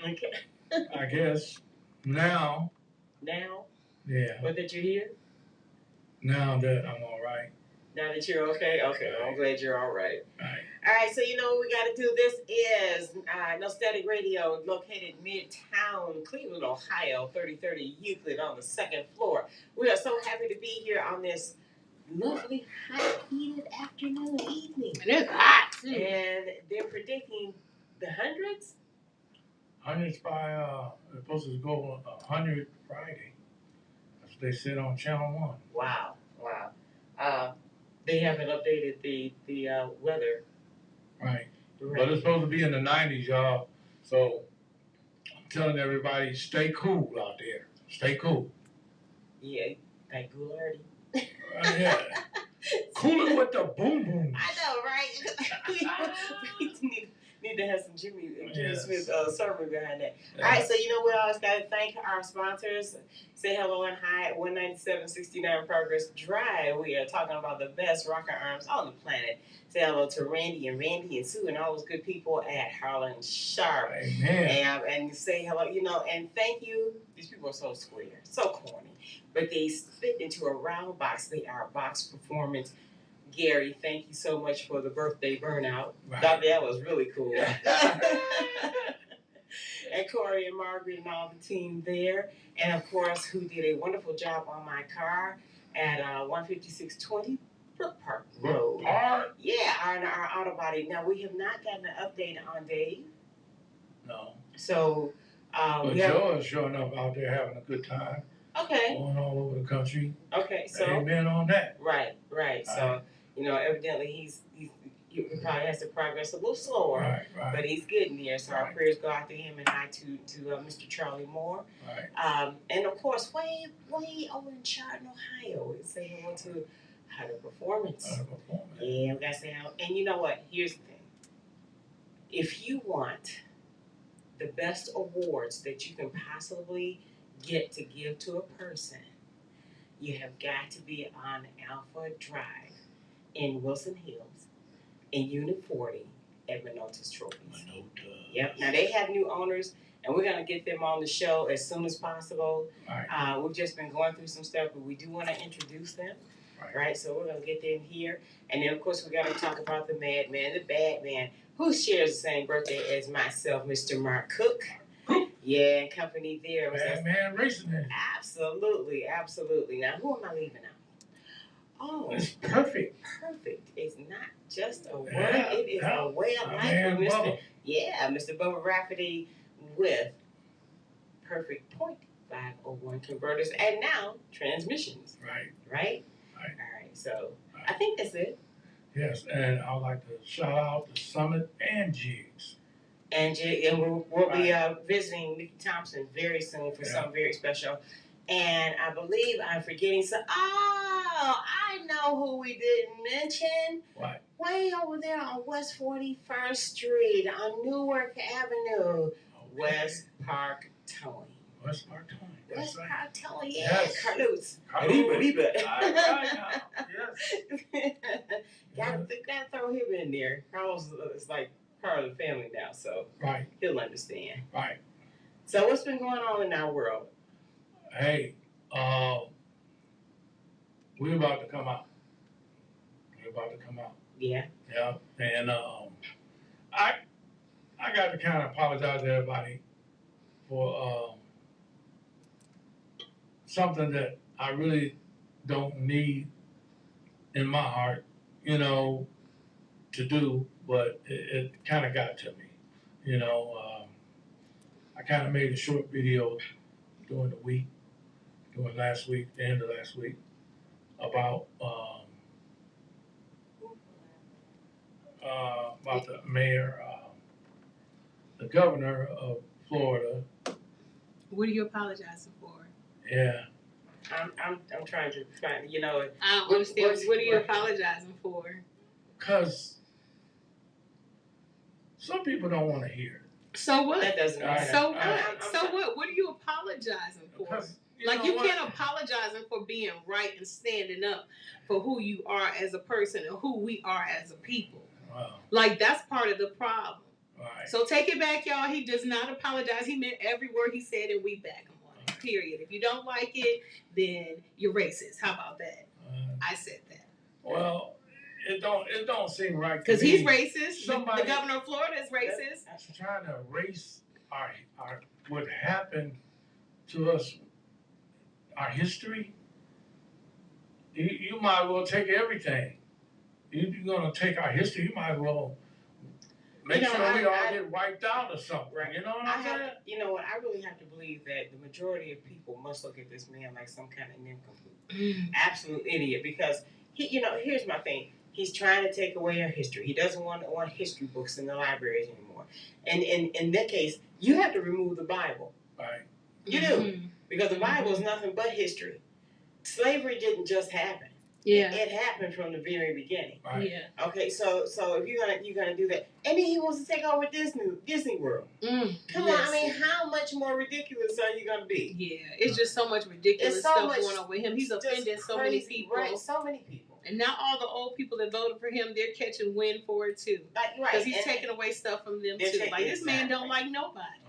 Okay. I guess now. Now? Yeah. What did you hear? Now that I'm all right. Now that you're okay? Okay, Right. well, I'm glad you're all right. Right. All right, so you know what we got to do. This is No Static Radio, located Midtown, Cleveland, Ohio, 3030 Euclid on the second floor. We are so happy to be here on this lovely, hot, heated afternoon, evening. It is hot, too. And they're predicting the hundreds? Hundreds by, they're supposed to go 100 Friday. That's what they said on Channel 1. Wow. They haven't updated the weather. Right. But it's supposed to be in the 90s, y'all. So I'm telling everybody, stay cool out there. Stay cool. Yeah, thank Goulart. Yeah. Cool it with the boom boom. I know, right? we need to have some Jimmy Smith sermon behind that. Yeah. All right, so you know we always got to thank our sponsors. Say hello and hi at 19769 Progress Drive. We are talking about the best rocker arms on the planet. Say hello to Randy and Sue and all those good people at Harlan Sharp. Amen. And say hello, and thank you. These people are so square, so corny, but they fit into a round box. They are box performance. Gary, thank you so much for the birthday burnout. Right. That was really cool. And Corey and Margaret and all the team there. And of course, who did a wonderful job on my car at 15620 Brook Park Road. Yeah, our auto body. Now, we have not gotten an update on Dave. No. So, but Joe is showing up out there having a good time. Okay. Going all over the country. Okay, so. Amen on that. Right. So, evidently he probably has to progress a little slower. Right. But he's getting there. So our prayers go out to him and hi to Mr. Charlie Moore. Right. And of course, way over in Chardon, Ohio, we say hello to Hunter Performance. Yeah, we gotta say hello. And you know what? Here's the thing. If you want the best awards that you can possibly get to give to a person, you have got to be on Alpha Drive in Wilson Hills in Unit 40 at Minota's Trophies. Yep. Now they have new owners, and we're gonna get them on the show as soon as possible. Right. We've just been going through some stuff, but we do want to introduce them. Right. So we're gonna get them here, and then of course we gotta talk about the Madman, the Bad Man, who shares the same birthday as myself, Mr. Mark Cook. Yeah, and company there. Madman Racing. Absolutely. Now, who am I leaving out? Oh, it's perfect. Perfect. It's not just a word. It is a way of life. Mr. Bubba Rafferty with Perfect Point 501 converters and now transmissions. Right. All right. So I think that's it. Yes, and I'd like to shout out to Summit and Jigs. And we'll be visiting Nikki Thompson very soon for something very special. And I believe I'm forgetting some. Oh, I know who we didn't mention. What? Way over there on West 41st Street on Newark Avenue. Okay. West Park Towing. West Park Towing. West Park Towing, yeah. Yes. Carlos. Arriba. Yes. Gotta throw him in there. Carlos is like part of the family now, so he'll understand. Right. So what's been going on in our world? Hey, we're about to come out. Yeah. Yeah. And I got to kind of apologize to everybody for something that I really don't need in my heart, to do, but it kind of got to me. I kind of made a short video during last week, the end of last week, about the mayor, the governor of Florida. What are you apologizing for? Yeah. I'm trying to find, I don't understand. What are you apologizing for? Because some people don't want to hear it. So what? That doesn't matter. So what? What are you apologizing for? You can't apologize for being right and standing up for who you are as a person and who we are as a people. Wow. That's part of the problem. Right. So take it back, y'all. He does not apologize. He meant every word he said, and we back him on it. Period. If you don't like it, then you're racist. How about that? I said that. Well, it don't seem right because he's racist. The governor of Florida is racist. Trying to erase our what happened to us, our history. You might as well take everything. You're gonna take our history. You might as well make sure we all get wiped out or something. Right. You know what I'm saying? You know what? I really have to believe that the majority of people must look at this man like some kind of nincompoop, absolute idiot. Because here's my thing. He's trying to take away our history. He doesn't want history books in the libraries anymore. And in that case, you have to remove the Bible. Right. You do. Because the Bible is nothing but history. Slavery didn't just happen. Yeah. It happened from the very beginning. Right. Yeah. Okay, so if you're gonna do that, and then he wants to take over Disney World. Come on, I mean, how much more ridiculous are you gonna be? Yeah, it's just so much ridiculous stuff going on with him. He's offended so many people. Right, so many people. And now all the old people that voted for him, they're catching wind for it too. Right. Because he's taking away stuff from them too. Like this man don't like nobody.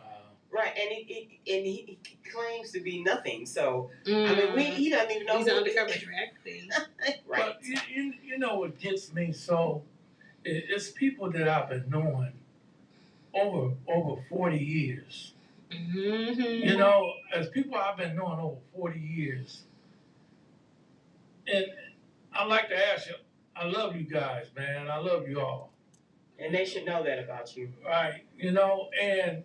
Right, and he claims to be nothing. So I mean, he doesn't even know. He's an undercover drag queen. Right. But you know what gets me so? It's people that I've been knowing over 40 years. Mm-hmm. You know, as people I've been knowing over 40 years, and I'd like to ask you, I love you guys, man. I love you all. And they should know that about you. Right. You know, and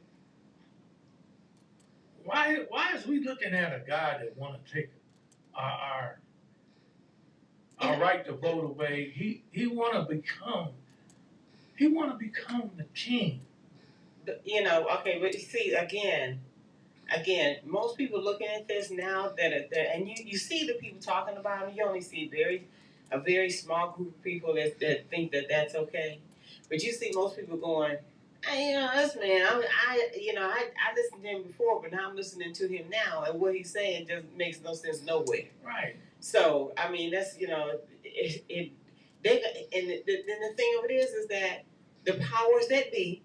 why is we looking at a guy that want to take our right to vote away? He want to become the king. Okay, but you see, again, most people looking at this now and you see the people talking about him. You only see a very small group of people that think that that's okay. But you see most people going, this man, I listened to him before, but now I'm listening to him now, and what he's saying just makes no sense nowhere. Right. So I mean, that's then the thing of it is that the powers that be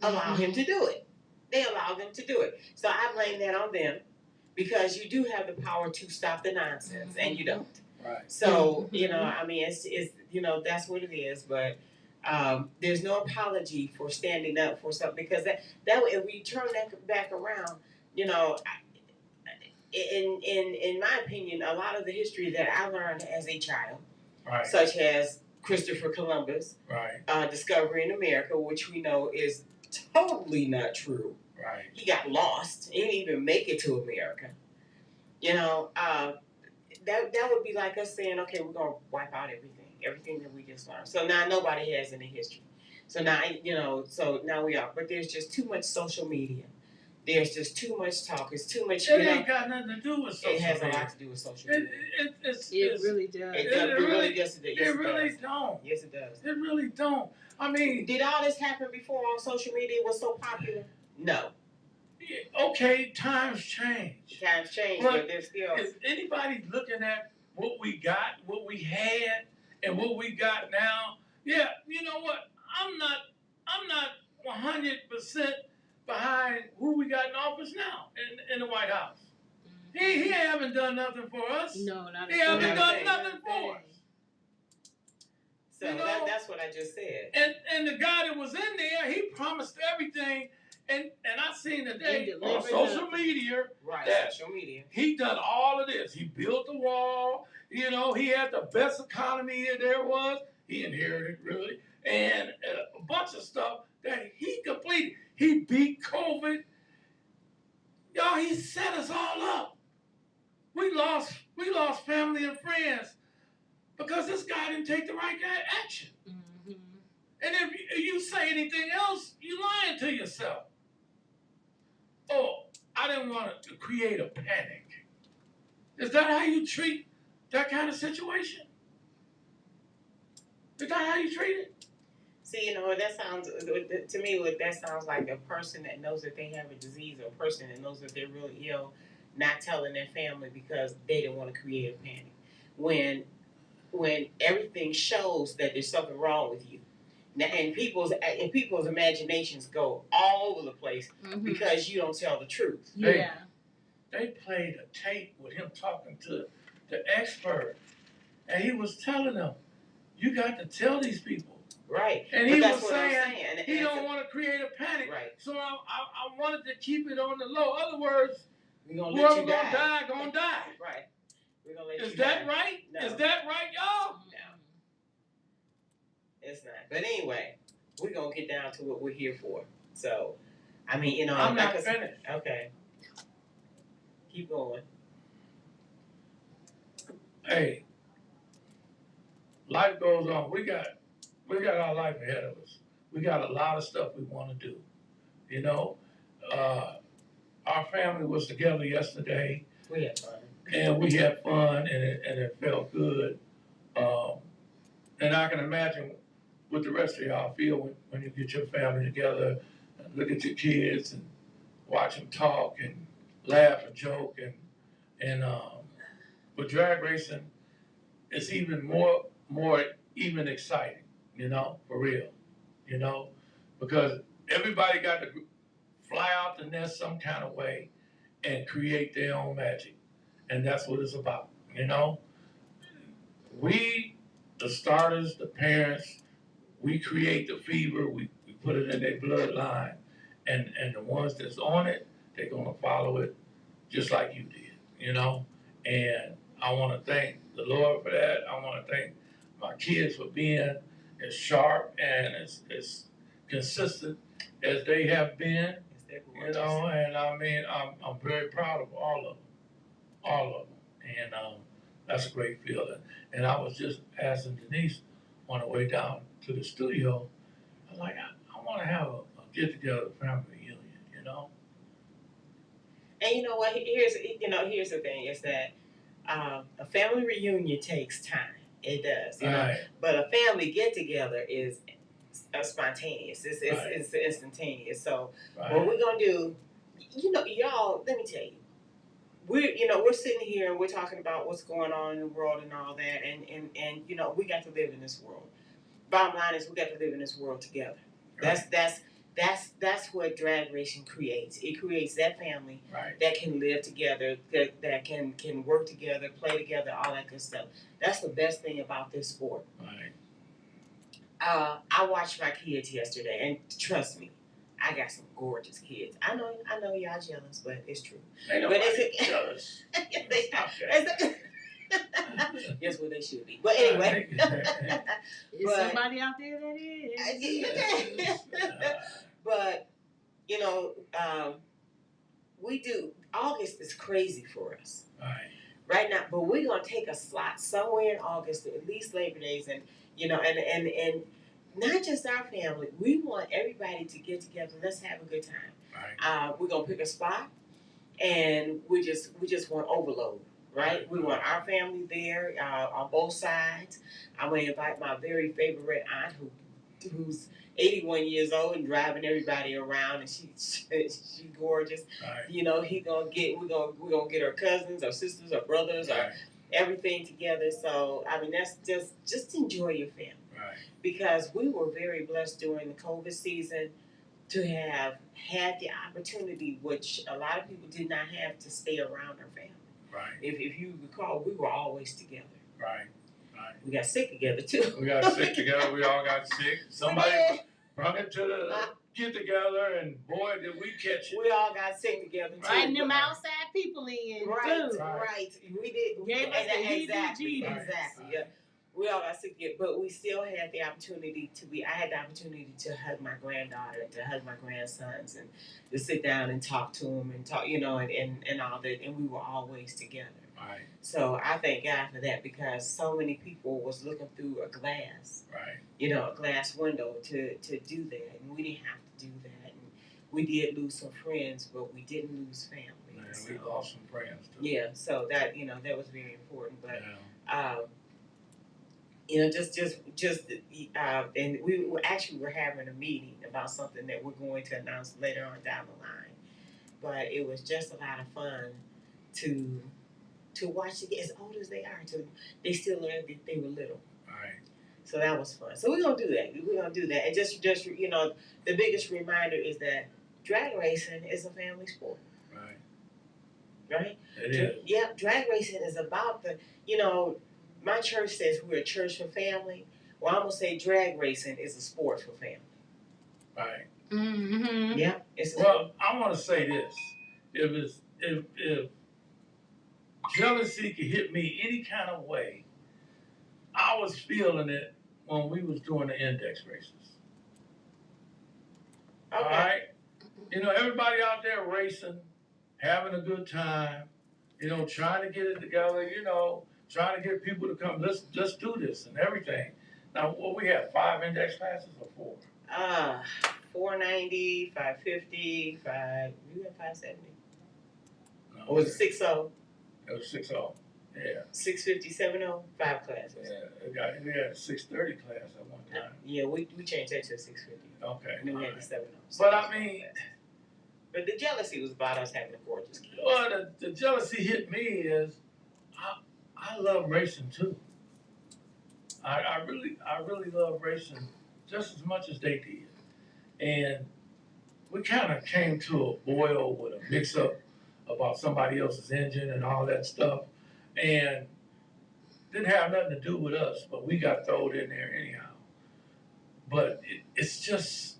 allow him to do it. They allow them to do it. So I blame that on them because you do have the power to stop the nonsense, and you don't. Right. So I mean, it's that's what it is, but. There's no apology for standing up for something because that way, if we turn that back around, in my opinion, a lot of the history that I learned as a child, right, such as Christopher Columbus, right, discovering America, which we know is totally not true. Right. He got lost. He didn't even make it to America. That would be like us saying, okay, we're gonna wipe out everything that we just learned. So now nobody has any history. So now so now we are. But there's just too much social media. There's just too much talk. It's too much. It ain't got nothing to do with social media. It has a lot to do with social media. It really does. It really does. It really don't. Yes, it does. It really don't. I mean, did all this happen before social media was so popular? No. Okay, times change. Times change, but there's still. If anybody's looking at what we got, what we had, and what we got now, yeah, you know what? I'm not 100% behind who we got in office now in the White House. He haven't done nothing for us. No, not at all. He haven't done nothing for us. So that's what I just said. And the guy that was in there, he promised everything. And I seen today on social media, social media, he done all of this. He built the wall. He had the best economy there was. He inherited really, and a bunch of stuff that he completed. He beat COVID. Y'all, he set us all up. We lost family and friends because this guy didn't take the right action. Mm-hmm. And if you say anything else, you lying to yourself. Oh, I didn't want to create a panic. Is that how you treat that kind of situation? Is that how you treat it? See, that sounds, to me, that sounds like a person that knows that they have a disease, or a person that knows that they're really ill, not telling their family because they didn't want to create a panic. When everything shows that there's something wrong with you. And people's imaginations go all over the place because you don't tell the truth. Yeah. They played a tape with him talking to the expert, and he was telling them, "You got to tell these people." Right. And he was saying he don't want to create a panic. Right. So I wanted to keep it on the low. In other words, whoever gonna die, gonna die. Right. We're gonna let Is you that die. right? No. Is that right, y'all? No. It's not. But anyway, we're gonna get down to what we're here for. So, I mean, I'm not finished. Okay. Keep going. Hey, life goes on. We got our life ahead of us. We got a lot of stuff we want to do. You know, our family was together yesterday. We had fun. And we had fun, and it felt good. And I can imagine what the rest of y'all feel when you get your family together and look at your kids and watch them talk and laugh and joke and with drag racing, it's even more even exciting, you know, for real, you know, because everybody got to fly out the nest some kind of way and create their own magic, and that's what it's about, you know. We, the starters, the parents, we create the fever, we put it in their bloodline, and the ones that's on it, they're gonna follow it just like you did, you know? And I wanna thank the Lord for that. I wanna thank my kids for being as sharp and as consistent as they have been, you know, and I mean, I'm very proud of all of them. And that's a great feeling. And I was just asking Denise on the way down to the studio, I'm like, I want to have a get-together family reunion, you know? And you know what? Here's the thing is that a family reunion takes time. It does, you know. But a family get-together is spontaneous. It's instantaneous. So what we're gonna do, you know, y'all, let me tell you. We're sitting here and we're talking about what's going on in the world and all that, and you know, we got to live in this world. Bottom line is we got to live in this world together. That's what drag racing creates. It creates that family that can live together, that can work together, play together, all that good stuff. That's the best thing about this sport. Right. I watched my kids yesterday, and trust me, I got some gorgeous kids. I know y'all jealous, but it's true. Ain't nobody jealous. Guess what they should be. But anyway. There's somebody out there that is. But, you know, August is crazy for us. Right now, but we're going to take a slot somewhere in August, at least Labor Days, and, you know, and not just our family. We want everybody to get together. Let's have a good time. We're going to pick a spot, and we just want overload. Right? We want our family there on both sides. I'm going to invite my very favorite aunt who's 81 years old and driving everybody around, and she's gorgeous. You know, we're gonna get her cousins, our sisters, our brothers, our everything together. So I mean, that's just enjoy your family. Because we were very blessed during the COVID season to have had the opportunity, which a lot of people did not have, to stay around our family. If you recall, we were always together. We got sick together too. We got sick together. We all got sick. Somebody brought it to the get together, and boy, did we catch it. We all got sick together too. Right, and them outside people in. Right. We did. Gave us the exactly. Yeah. We all got sick together, but we still had the opportunity I had the opportunity to hug my granddaughter and to hug my grandsons and to sit down and talk to them and talk, you know, and all that, and we were always together. So I thank God for that, because so many people was looking through a glass, you know, a glass window to do that, and we didn't have to do that. And we did lose some friends, but we didn't lose family. We lost some friends too. Yeah, so that, you know, that was very important. But you know, and we're having a meeting about something that we're going to announce later on down the line. But it was just a lot of fun to watch it, as old as they are. They still learn that they were little. So that was fun. So we're gonna do that. We're gonna do that. And just the biggest reminder is that drag racing is a family sport. Right? It is. Yeah, drag racing is about my church says we're a church for family. Well, I'm gonna say drag racing is a sport for family. Right. Mm-hmm. Yeah. Well, I want to say this: if jealousy could hit me any kind of way, I was feeling it when we was doing the index races. Okay. All right. Everybody out there racing, having a good time. Trying to get it together. Trying to get people to come. Let's do this and everything. Now, what we have 5 index classes or 4? 490, 550, 5. You got 570. No, Or was it 60? It was 60. Yeah. 650, 70, 5 classes. Yeah, we had a 630 class at one time. Yeah, we changed that to a 650. Okay. And then we had the 70. But I mean, but the jealousy was about us having a gorgeous kid. Well, the jealousy hit me is I love racing too. I really love racing just as much as they did. And we kind of came to a boil with a mix up about somebody else's engine and all that stuff. And didn't have nothing to do with us, but we got thrown in there anyhow. But it's just,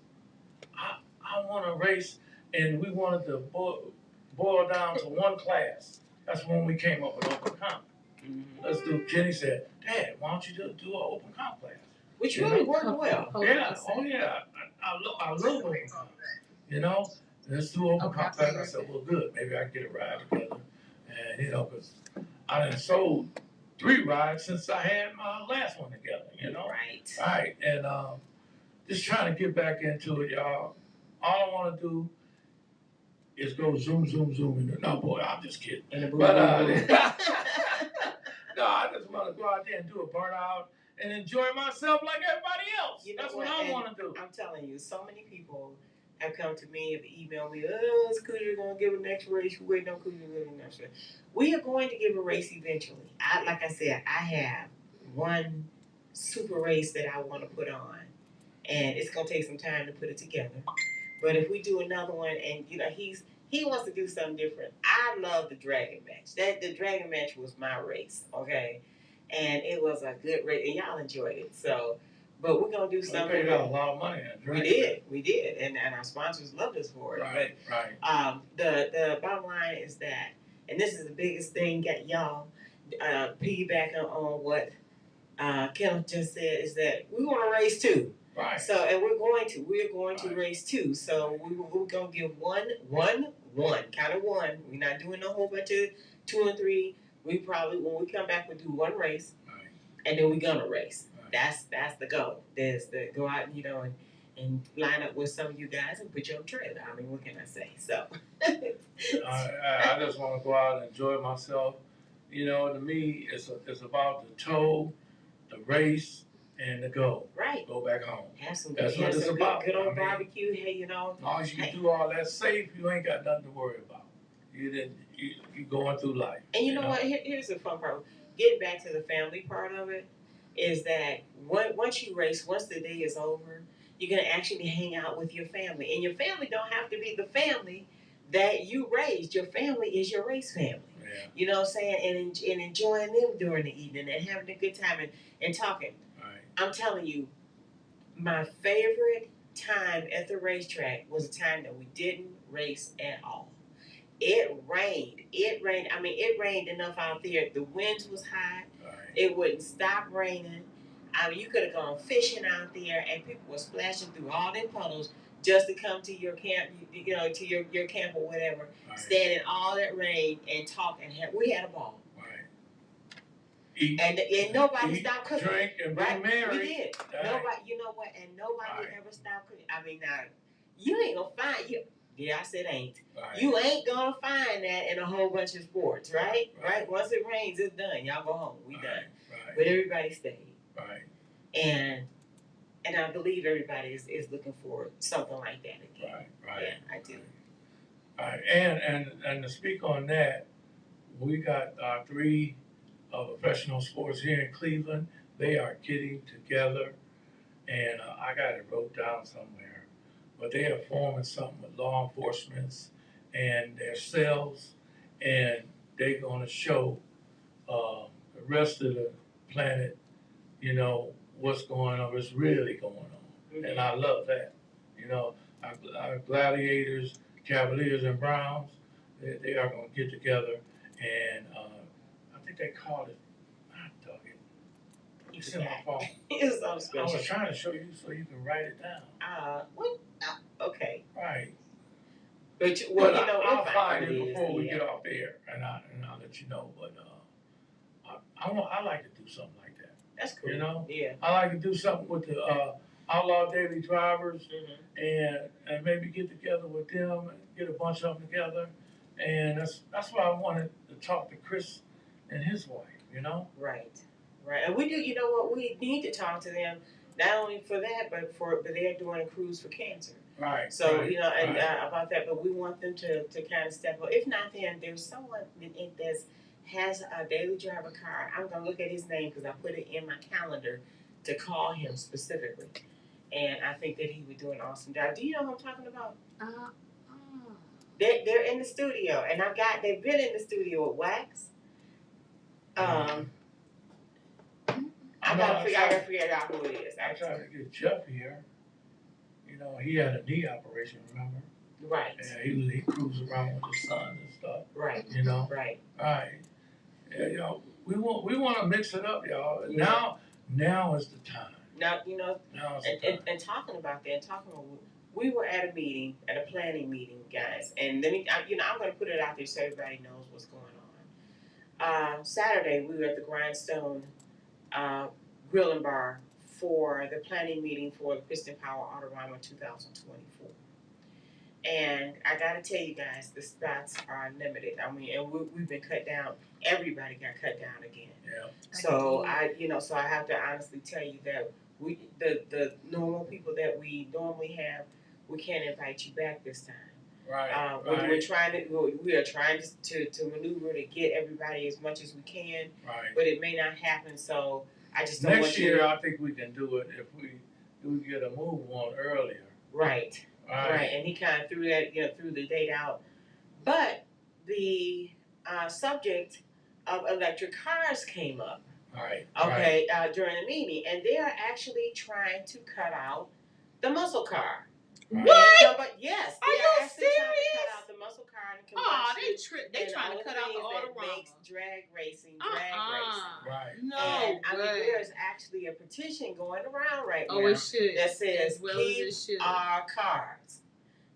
I want to race, and we wanted to boil down to one class. That's when we came up with open comp. Mm-hmm. Let's do. Jenny said, "Dad, why don't you do an open comp class?" Which really worked well. Yeah. Oh yeah. I love open comp. Let's do open comp class. I said, well, good. Maybe I can get a ride together, and because I done sold 3 rides since I had my last one together. Right. All right, and just trying to get back into it, y'all. All I want to do is go zoom. No, boy, I'm just kidding. But no, I just want to go out there and do a burnout and enjoy myself like everybody else. That's what I want to do. I'm telling you, so many people have come to me and emailed me, oh, is Cougar going to give a next race? We're waiting on Cougar to give a next race. We are going to give a race eventually. Like I said, I have one super race that I want to put on, and it's going to take some time to put it together. But if we do another one, and he wants to do something different. I love the dragon match. The dragon match was my race, okay, and it was a good race, and y'all enjoyed it. So, but we're gonna do something. We paid out a lot of money. We did, and our sponsors loved us for it. Right. The bottom line is that, and this is the biggest thing, y'all, piggybacking on what Kenneth just said, is that we want to race too. Right. So, and we're going to race 2. So we're gonna give one, count of 1. We're not doing a whole bunch of 2 and 3. We probably, when we come back, we'll do 1 race, and then we're gonna race. Right. That's the goal. There's the go out, and line up with some of you guys and put you on trailer. I mean, what can I say? So, I just want to go out and enjoy myself. To me, it's about the tow, the race, and the go. Right. Go back home. That's what it's about. Good old barbecue. Hey, As long as you can do all that safe, you ain't got nothing to worry about. You going through life. And you know what? Here's the fun part. Getting back to the family part of it, is that once you race, once the day is over, you're gonna actually hang out with your family, and your family don't have to be the family that you raised. Your family is your race family. Yeah. You know what I'm saying? And enjoying them during the evening and having a good time and talking. I'm telling you, my favorite time at the racetrack was a time that we didn't race at all. It rained. I mean, it rained enough out there. The winds was high. Right. It wouldn't stop raining. I mean, you could have gone fishing out there, and people were splashing through all them puddles just to come to your camp, to your camp or whatever, stand in all that rain and talk, and we had a ball. Eat, and nobody stopped cooking. Drink and be merry. We did. Nobody, you know what? And nobody ever stopped cooking. I mean, now you ain't gonna find you. Yeah, I said ain't. Right. You ain't gonna find that in a whole bunch of sports, right? Once it rains, it's done. Y'all go home. We done. Right. But everybody stayed. Right. And I believe everybody is looking for something like that again. Right. Yeah, I do. Right. And to speak on that, we got 3 professional sports here in Cleveland. they are getting together, and I got it wrote down somewhere, but they are forming something with law enforcement and themselves, and they're going to show the rest of the planet, what's going on, what's really going on. And I love that. Our Gladiators, Cavaliers, and Browns, they are going to get together, and I think they called it, dog it. It's in my phone. It's so I special. was trying to show you so you can write it down. What? Okay. Right. But I'll find it before we get off air, and I'll let you know. But I like to do something like that. That's cool. Yeah. I like to do something with the outlaw daily drivers, and maybe get together with them and get a bunch of them together, and that's why I wanted to talk to Chris and his wife. Right. And we do. You know what? We need to talk to them not only for that, but they're doing a cruise for cancer. Right. So about that, but we want them to kind of step up. If not, then there's someone that has a daily driver car. I'm gonna look at his name because I put it in my calendar to call him specifically, and I think that he would do an awesome job. Do you know who I'm talking about? They're in the studio, and they've been in the studio with Wax. I gotta figure out who it is. I tried to get Jeff here. He had a knee operation, remember? Right. Yeah, he cruised around with his son and stuff. Right. Right. Right. Yeah, we want to mix it up, y'all. Yeah. Now is the time. Now, Now is the time. and talking about that, we were at a planning meeting, guys, and I'm going to put it out there so everybody knows what's going on. Saturday, we were at the Grindstone Grill and Bar for the planning meeting for the Kristen Power Autorama 2024. And I gotta tell you guys, the spots are limited. I mean, and we've been cut down. Everybody got cut down again. Yeah. So I have to honestly tell you that the normal people that we normally have, we can't invite you back this time. Right. We are trying to maneuver to get everybody as much as we can. Right. But it may not happen. So I just don't next year. I think we can do it if we get a move on earlier. Right. And he kind of threw the date out. But the subject of electric cars came up. Right. Okay, during the meeting, and they are actually trying to cut out the muscle car. Right. What? But yes, are you actually serious? Trying to cut out the muscle car and combustion. They trying to cut out the Autorama. Makes drag racing. Right. No, and there's actually a petition going around right now. Oh, it should. That says keep our cars.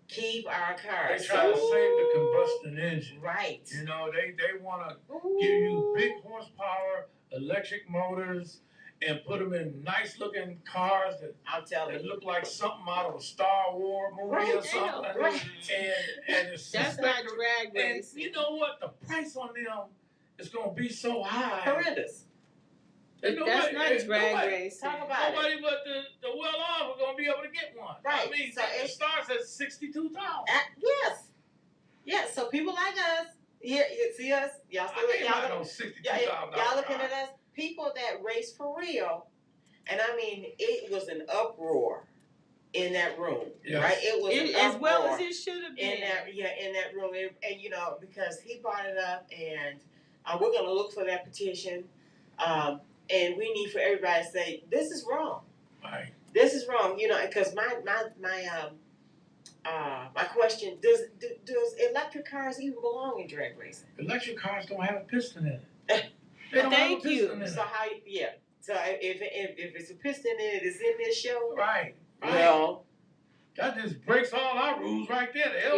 Keep our cars. They try to save the combustion engine. Right. They want to give you big horsepower, electric motors, and put them in nice looking cars that look like something out of a Star Wars movie or something. Right. And it's that's not drag racing. And you know what? The price on them is going to be so high. Horrendous. That's not drag racing. Talk about nobody but the well off are going to be able to get one. Right. I mean, so it starts at $62,000. Yes. Yes. So people like us, you see us, y'all looking at us. People that race for real, and I mean, it was an uproar in that room, right? It was an as uproar well as it should have been. In that room, and because he brought it up, and we're gonna look for that petition, and we need for everybody to say this is wrong. Right. This is wrong, because my question: Does electric cars even belong in drag racing? Electric cars don't have a piston in it. Thank you. So how? Yeah. So if it's a piston in it, it's in this show. Right. Well, that just breaks all our rules right there. They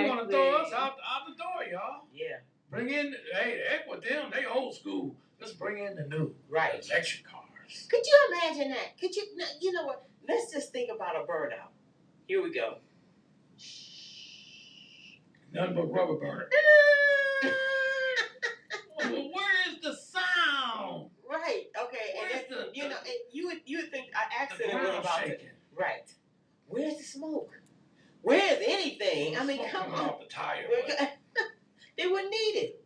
want to throw us out the door, y'all. Yeah. Bring in, heck with them. They old school. Let's bring in the new electric cars. Could you imagine that? Could you? You know what? Let's just think about a burnout. Here we go. Nothing but rubber burner. Well, where is the sound? Right. Okay. You would think an accident was about to. Right. Where's the smoke? Where's anything? Come on. Off the tire. They wouldn't need it.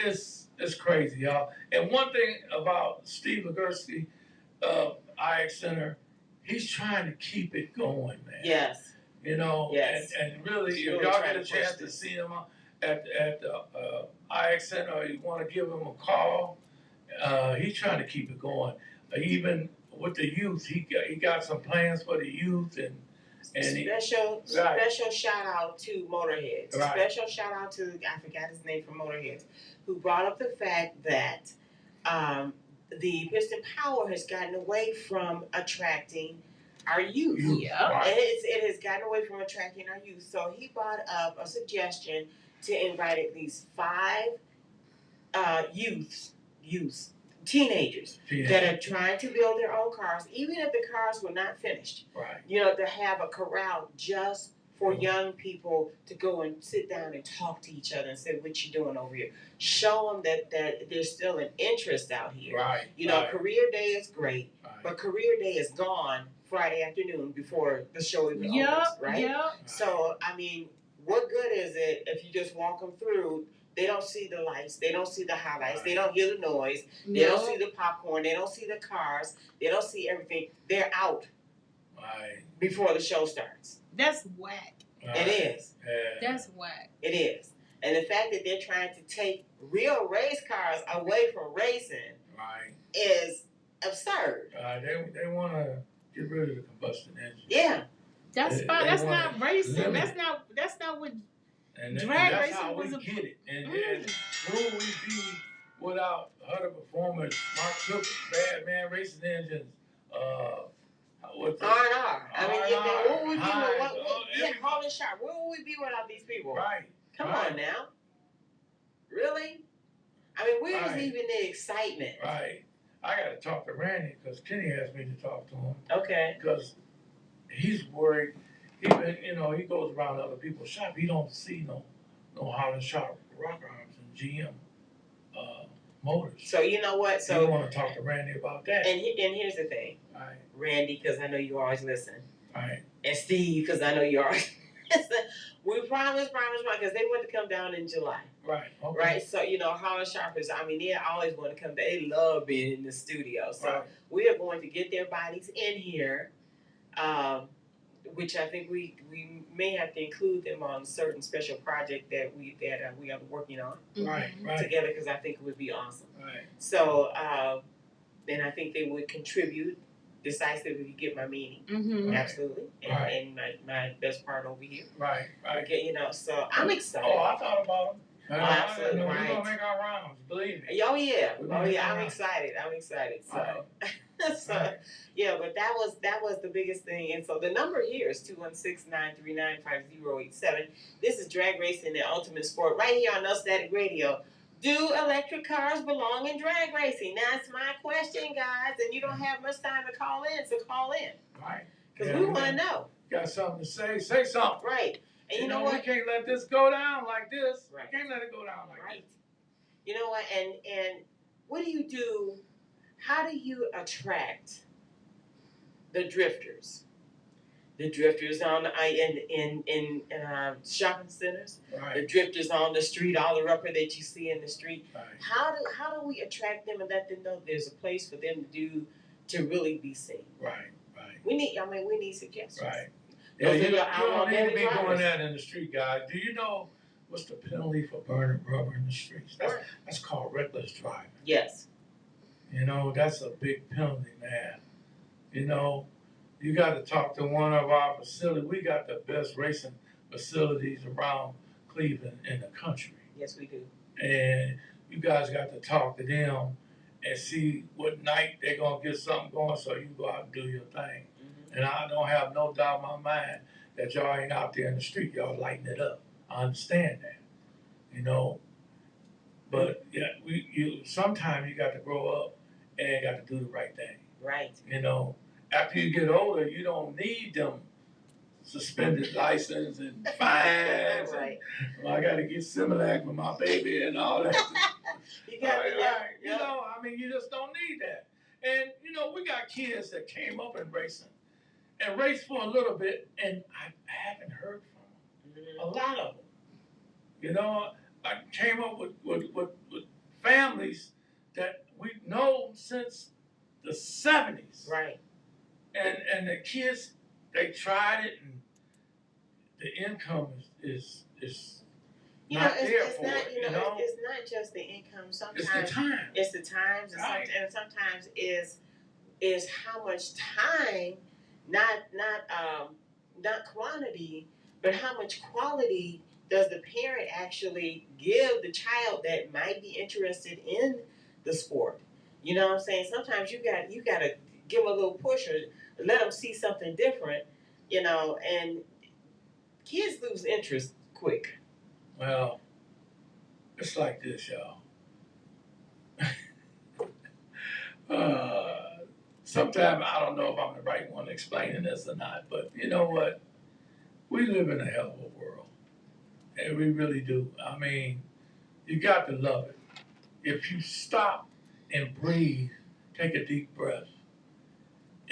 It's crazy. crazy, y'all. And one thing about Steve Legursky, IX Center, he's trying to keep it going, man. Yes. You know, yes. and really, He's if really y'all trying get a to chance push to this. see him at the IX Center, or you want to give him a call, he's trying to keep it going. Even with the youth, he got some plans for the youth and special shout out to Motorhead. Right. Special shout out to, I forgot his name from Motorhead, who brought up the fact that the Piston Power has gotten away from attracting our youth. Yeah. Right. And it has gotten away from attracting our youth. So he brought up a suggestion to invite at least 5 teenagers that are trying to build their own cars, even if the cars were not finished. Right. You know, to have a corral just for young people to go and sit down and talk to each other and say, what you doing over here? Show them that there's still an interest out here. Right. You know, career day is great, but career day is gone Friday afternoon before the show even opens, right? Yep. So, I mean, what good is it if you just walk them through? They don't see the lights. They don't see the highlights. Right. They don't hear the noise. They don't see the popcorn. They don't see the cars. They don't see everything. They're out before the show starts. That's whack. It is. Yeah. That's whack. It is. And the fact that they're trying to take real race cars away from racing is absurd. They want to get rid of the combustion engine. Yeah. That's fine. That's not racing. That's not what drag that's racing how was. We get it. And will we be without Hutter Performance, Mark Cook, Bad Man Racing Engines, what's R&R. I mean, what would we be with Holland Sharp? Where would we be without these people? Right. Come on now. Really? I mean, where is even the excitement? Right. I got to talk to Randy because Kenny asked me to talk to him. Okay. Because he's worried. He goes around other people's shop. He don't see no Holland Sharp rock arms and GM motors. So you know what? So you want to talk to Randy about that. And here's the thing. Right. Randy, because I know you always listen. Right. And Steve, because I know you always listen. We promise, because they want to come down in July. Right. Okay. Right. So, Holland Sharpers, I mean, they always want to come down. They love being in the studio. So we are going to get their bodies in here. Which I think we may have to include them on a certain special project that we are working on together, because I think it would be awesome. Right. So then I think they would contribute decisively to get my meaning. Mm-hmm. Absolutely. And my best part over here. Right. Okay, so I'm excited. Oh, I thought about them. Absolutely. We're gonna make our rounds, believe me. Oh yeah. I'm excited. So so yeah, but that was the biggest thing. And so the number here is 216-939-5087. This is Drag Racing, the Ultimate Sport, right here on No Static Radio. Do electric cars belong in drag racing? That's my question, guys. And you don't have much time to call in, so call in. Right. Because we want to know. Got something to say? Say something. Right. And you know what? We can't let this go down like this. Right. We can't let it go down like this. You know what? And what do you do? How do you attract the drifters? The drifters in shopping centers. Right. The drifters on the street, all the rubber that you see in the street. Right. How do we attract them and let them know there's a place for them to really be seen? Right. We need suggestions. Right. Yeah, you don't need to be doing that in the street, guys. Do you know what's the penalty for burning rubber in the streets? That's called reckless driving. Yes. That's a big penalty, man. You got to talk to one of our facilities. We got the best racing facilities around Cleveland in the country. Yes, we do. And you guys got to talk to them and see what night they're going to get something going so you go out and do your thing. Mm-hmm. And I don't have no doubt in my mind that y'all ain't out there in the street. Y'all lighting it up. I understand that. But yeah, sometimes you got to grow up and got to do the right thing. Right. After you get older, you don't need them suspended license and fines. Right. And, I got to get Similac for my baby and all that. You got to, you just don't need that. And, we got kids that came up in racing and raced for a little bit, and I haven't heard from them. Mm-hmm. A lot of them. I came up with families that we've known since the 70s. Right. And the kids, they tried it, and the income is not there for it. It's not just the income. Sometimes it's the time. It's the times, and, right. and sometimes is how much time, not quantity, but how much quality does the parent actually give the child that might be interested in the sport? You know what I'm saying? Sometimes you got to give them a little push or let them see something different, and kids lose interest quick. Well, it's like this, y'all. Sometimes I don't know if I'm the right one explaining this or not, but you know what? We live in a hell of a world, and we really do. I mean, you got to love it. If you stop and breathe, take a deep breath,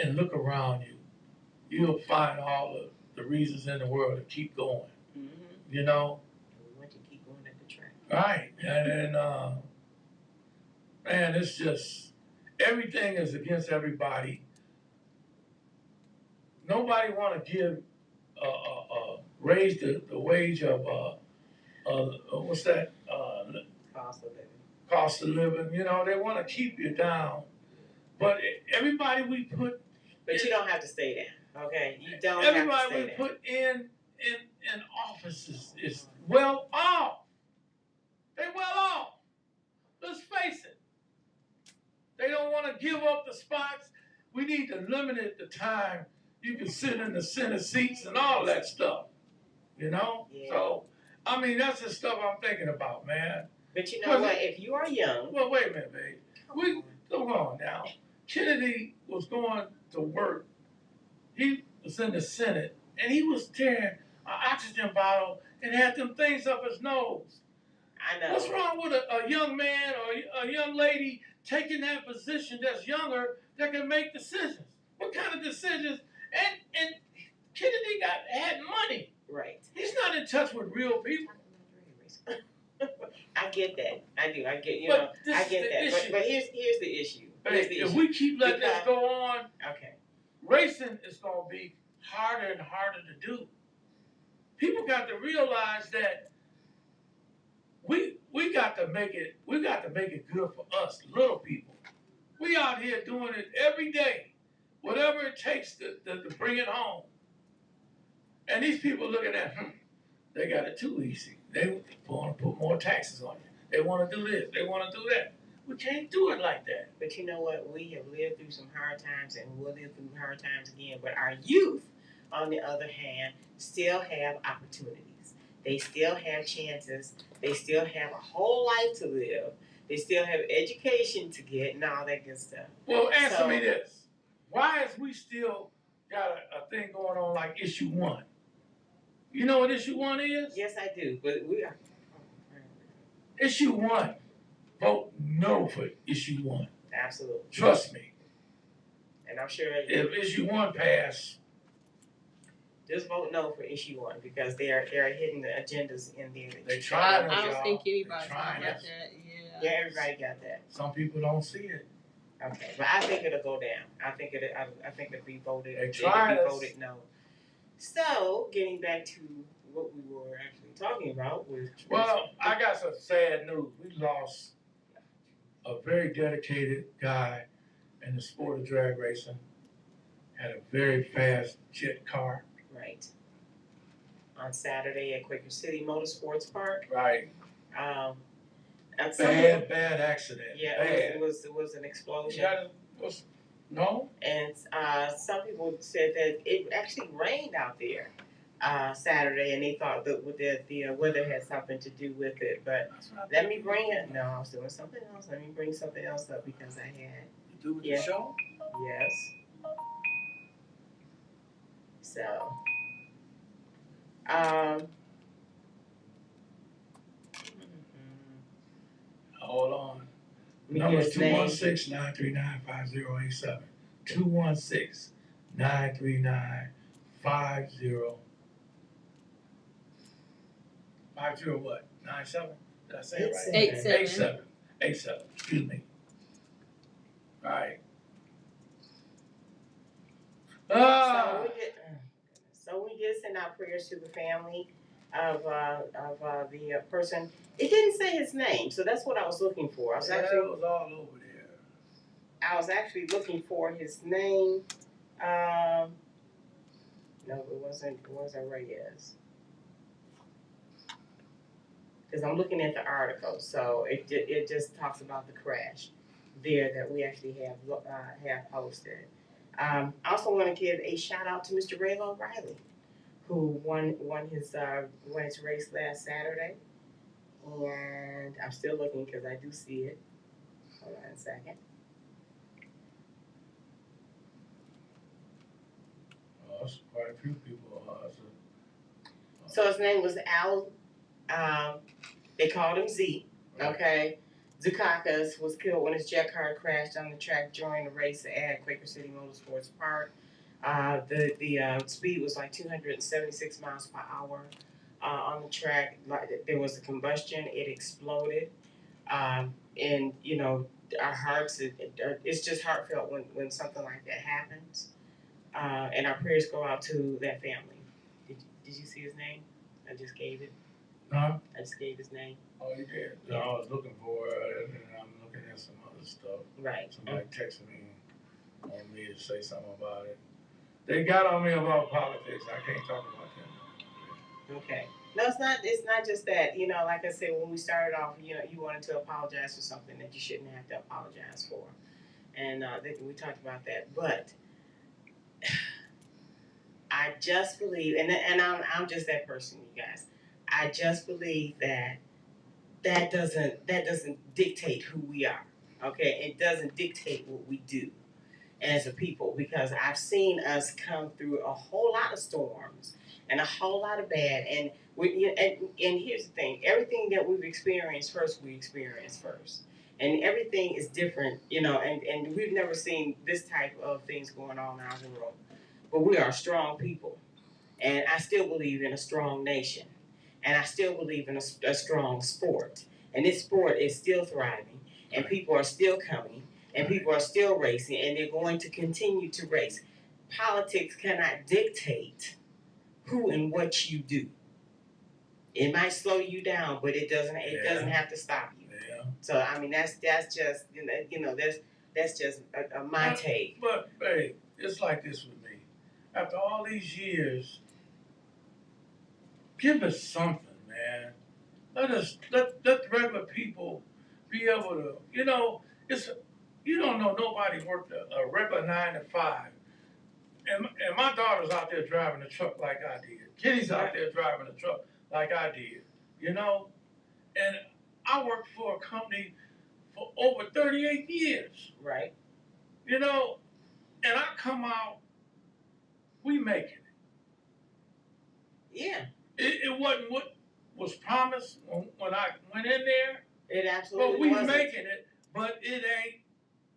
and look around you, you'll find all the reasons in the world to keep going. Mm-hmm. You know? We want to keep going at the track. Right. And man, it's just, everything is against everybody. Nobody want to give, raise the wage of, what's that? Cost of living. Cost of living. You know, they want to keep you down. But everybody we put. But you don't have to stay there, okay? You don't everybody have to stay we there. put in offices is well off. They well off. Let's face it. They don't want to give up the spots. We need to limit the time you can sit in the center seats and all that stuff. You know? Yeah. So, I mean, that's the stuff I'm thinking about, man. But you know what? If you are young. Well, wait a minute, babe. Come on now. Kennedy was going to work. He was in the Senate, and he was carrying an oxygen bottle and had them things up his nose. I know. What's wrong with a young man or a young lady taking that position that's younger that can make decisions? What kind of decisions? And Kennedy had money. Right. He's not in touch with real people. I get that. I do. I get. I get that. But here's the issue. If we keep letting this go on, okay, racing is going to be harder and harder to do. People got to realize that we got to make it. We got to make it good for us, little people. We out here doing it every day, whatever it takes to bring it home. And these people looking at, they got it too easy. They want to put more taxes on you. They want to do this. They want to do that. We can't do it like that. But you know what? We have lived through some hard times, and we'll live through hard times again. But our youth, on the other hand, still have opportunities. They still have chances. They still have a whole life to live. They still have education to get and all that good stuff. Well, answer me this. Why is we still got a thing going on like Issue 1? You know what Issue 1 is? Yes, I do. But we are. Issue 1. Vote no for Issue 1. Absolutely. Trust me. And I'm sure if Issue 1 passed, just vote no for Issue 1 because they are hitting the agendas in there. They tried. I don't think anybody's got that. Yeah, everybody got that. Some people don't see it. Okay, but I think it'll go down. I think it'll be voted. They tried. It'll be voted no. So, getting back to what we were actually talking about was. Well, I got some sad news. We lost a very dedicated guy in the sport of drag racing. Had a very fast jet car. Right. On Saturday at Quaker City Motorsports Park. Right. Bad accident. Yeah, it was an explosion. No. And some people said that it actually rained out there Saturday, and they thought that the weather had something to do with it. But let me bring it. No, I was doing something else. Let me bring something else up because I had. To do with the show? Yes. So. Hold on. Number 216-939-5087. 216-939-50. 50 what? 97? Did I say it right? 87. ASAP. Excuse me. All right. So we did send out prayers to the family of the person. It didn't say his name, so that's what I was looking for. It was all over there. I was actually looking for his name. No, it wasn't. It wasn't Reyes. Because I'm looking at the article, so it just talks about the crash there that we actually have posted. I also want to give a shout out to Mr. Ray O'Reilly, who won his race last Saturday, and I'm still looking because I do see it. Hold on a second. That's quite a few people. So his name was Al. They called him Z. Okay. Dukakis was killed when his jet car crashed on the track during the race at Quaker City Motorsports Park. The speed was like 276 miles per hour on the track. There was a combustion. It exploded. And, you know, our hearts, it's just heartfelt when something like that happens. And our prayers go out to that family. Did you see his name? I just gave it. Huh? I just gave his name. Oh, you did? Yeah. I was looking for it, and I'm looking at some other stuff. Right. Somebody texted me on me to say something about it. They got on me about politics. I can't talk about that. Okay. No, it's not. It's not just that. You know, like I said, when we started off, you know, you wanted to apologize for something that you shouldn't have to apologize for, and we talked about that. But I just believe, and I'm just that person, you guys. I just believe that doesn't dictate who we are. Okay, it doesn't dictate what we do as a people, because I've seen us come through a whole lot of storms and a whole lot of bad. And and here's the thing: everything that we've experienced first, we experienced first, and everything is different, you know. And we've never seen this type of things going on in our world. But we are strong people, and I still believe in a strong nation, and I still believe in a strong sport, and this sport is still thriving, and people are still coming, and people are still racing, and they're going to continue to race. Politics cannot dictate who and what you do. It might slow you down, but it doesn't. It doesn't have to stop you. Yeah. So I mean, that's just that's just my take. But babe, it's like this with me. After all these years, give us something, man. Let the regular people be able to, you know, you don't know nobody worked a regular 9 to 5. And my daughter's out there driving a truck like I did. Kitty's out there driving a truck like I did, you know? And I worked for a company for over 38 years. Right. You know, and I come out, we making it. Yeah. It wasn't what was promised when I went in there. It absolutely wasn't. wasn't. But we making it, but it ain't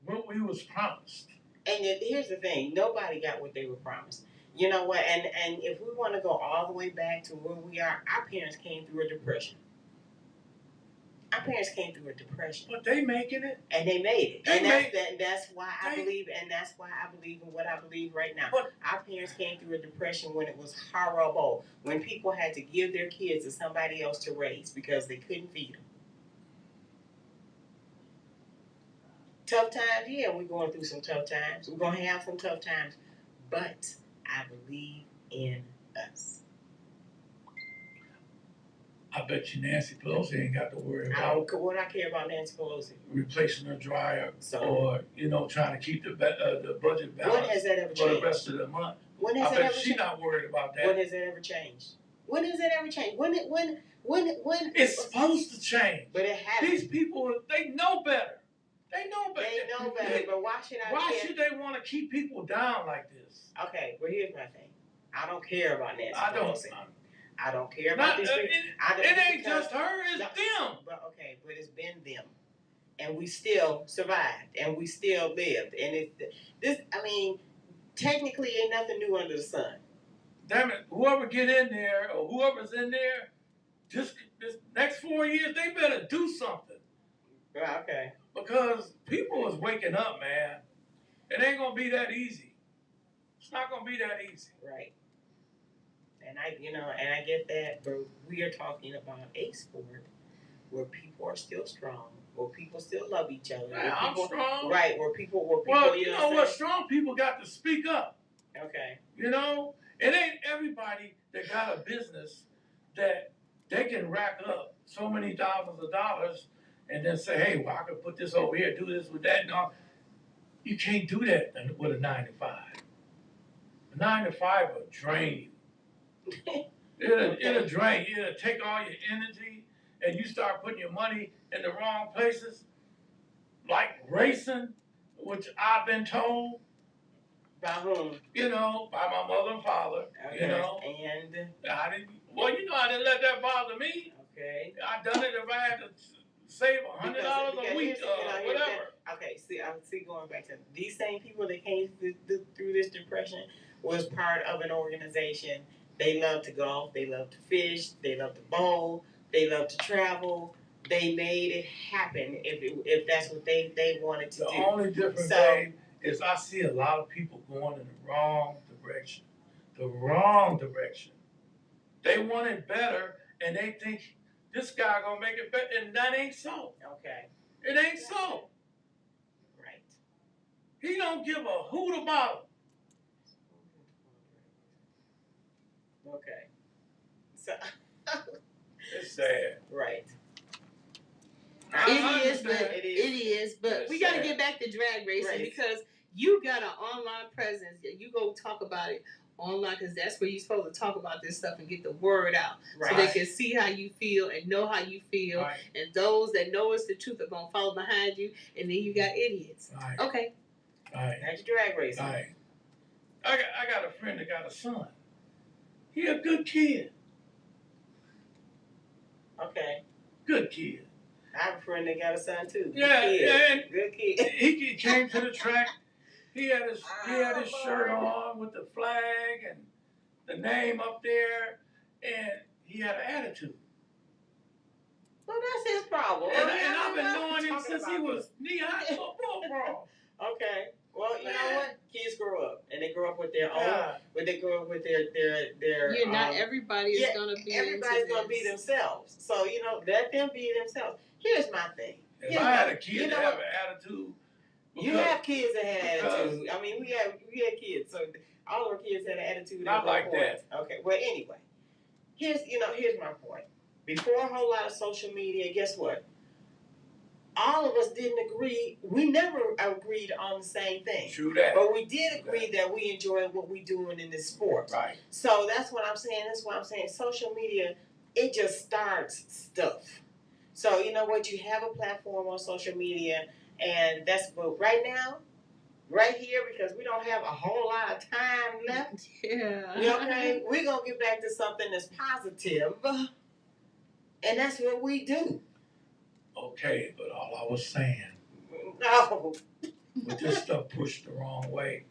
what we was promised. And here's the thing: nobody got what they were promised. You know what? And if we want to go all the way back to where we are, our parents came through a depression. Our parents came through a depression. But they making it. And they made it. That's why I believe in what I believe right now. But our parents came through a depression when it was horrible. When people had to give their kids to somebody else to raise because they couldn't feed them. Tough times, yeah, we're going through some tough times. We're going to have some tough times. But I believe in us. I bet you Nancy Pelosi ain't got to worry about what I care about Nancy Pelosi. Replacing her dryer or, you know, trying to keep the budget balanced. When has that ever changed? For the rest of the month. When has that ever changed? She's not worried about that. When has that ever changed? When has that ever changed? When it's supposed to change. But it hasn't. These people, they know better. They know better. But why should I Why should they want to keep people down like this? Okay, well here's my thing. I don't care about Nancy Pelosi. I don't care about these people. It ain't just her, it's them. But it's been them. And we still survived and we still lived. And technically ain't nothing new under the sun. Damn it, whoever get in there or whoever's in there, just this next 4 years, they better do something. Okay. Because people is waking up, man. It ain't gonna be that easy. It's not gonna be that easy. Right. And I get that, but we are talking about a sport where people are still strong, where people still love each other. Yeah, I'm strong. Right, where people, well, you know what? Strong people got to speak up. Okay. You know, it ain't everybody that got a business that they can rack up so many thousands of dollars and then say, hey, well, I could put this over here, do this with that. No, you can't do that with a 9 to 5. A 9 to 5 will drain you. It'll drain you. It'll take all your energy, and you start putting your money in the wrong places, like racing, which I've been told. By whom? You know, by my mother and father. Okay. You know, And I didn't. Well, you know, I didn't let that bother me. Okay. I done it if I had to save $100 a week or whatever. Okay. See, going back to these same people that came through this depression was part of an organization. They love to golf. They love to fish. They love to bowl. They love to travel. They made it happen if that's what they wanted to do. The only difference, babe, is I see a lot of people going in the wrong direction. The wrong direction. They want it better, and they think this guy gonna make it better, and that ain't so. Okay. It ain't so. Right. He don't give a hoot about it. Okay. So it's sad. Right. It is, but we got to get back to drag racing because you got an online presence. You go talk about it online because that's where you're supposed to talk about this stuff and get the word out so they can see how you feel and know how you feel. Right. And those that know it's the truth are going to follow behind you. And then you got idiots. Right. Okay. Right. That's your drag racing. Right. I got a friend that got a son. He a good kid. Okay. Good kid. I have a friend that got a son too. Yeah, and good kid. He came to the track. He had his shirt on with the flag and the name up there, and he had an attitude. Well, that's his problem. And I've been knowing him since he was knee-high football bro. Okay. Well, you know what? Kids grow up, and they grow up with their own. But they grow up with their. Yeah, not everybody is gonna be. Everybody's gonna be themselves. So let them be themselves. Here's my thing. If I had a kid that have an attitude. You have kids that had attitude. I mean, we had kids, so all of our kids had an attitude. Not like that. Okay. Well, anyway, here's my point. Before a whole lot of social media, guess what? All of us didn't agree. We never agreed on the same thing. True that. But we did agree that we enjoy what we're doing in this sport. Right. So that's what I'm saying. That's why I'm saying social media, it just starts stuff. So you know what? You have a platform on social media, and that's what right now, right here, because we don't have a whole lot of time left. Yeah. Okay? We're going to get back to something that's positive, and that's what we do. Okay, but all I was saying, no, with this stuff pushed the wrong way,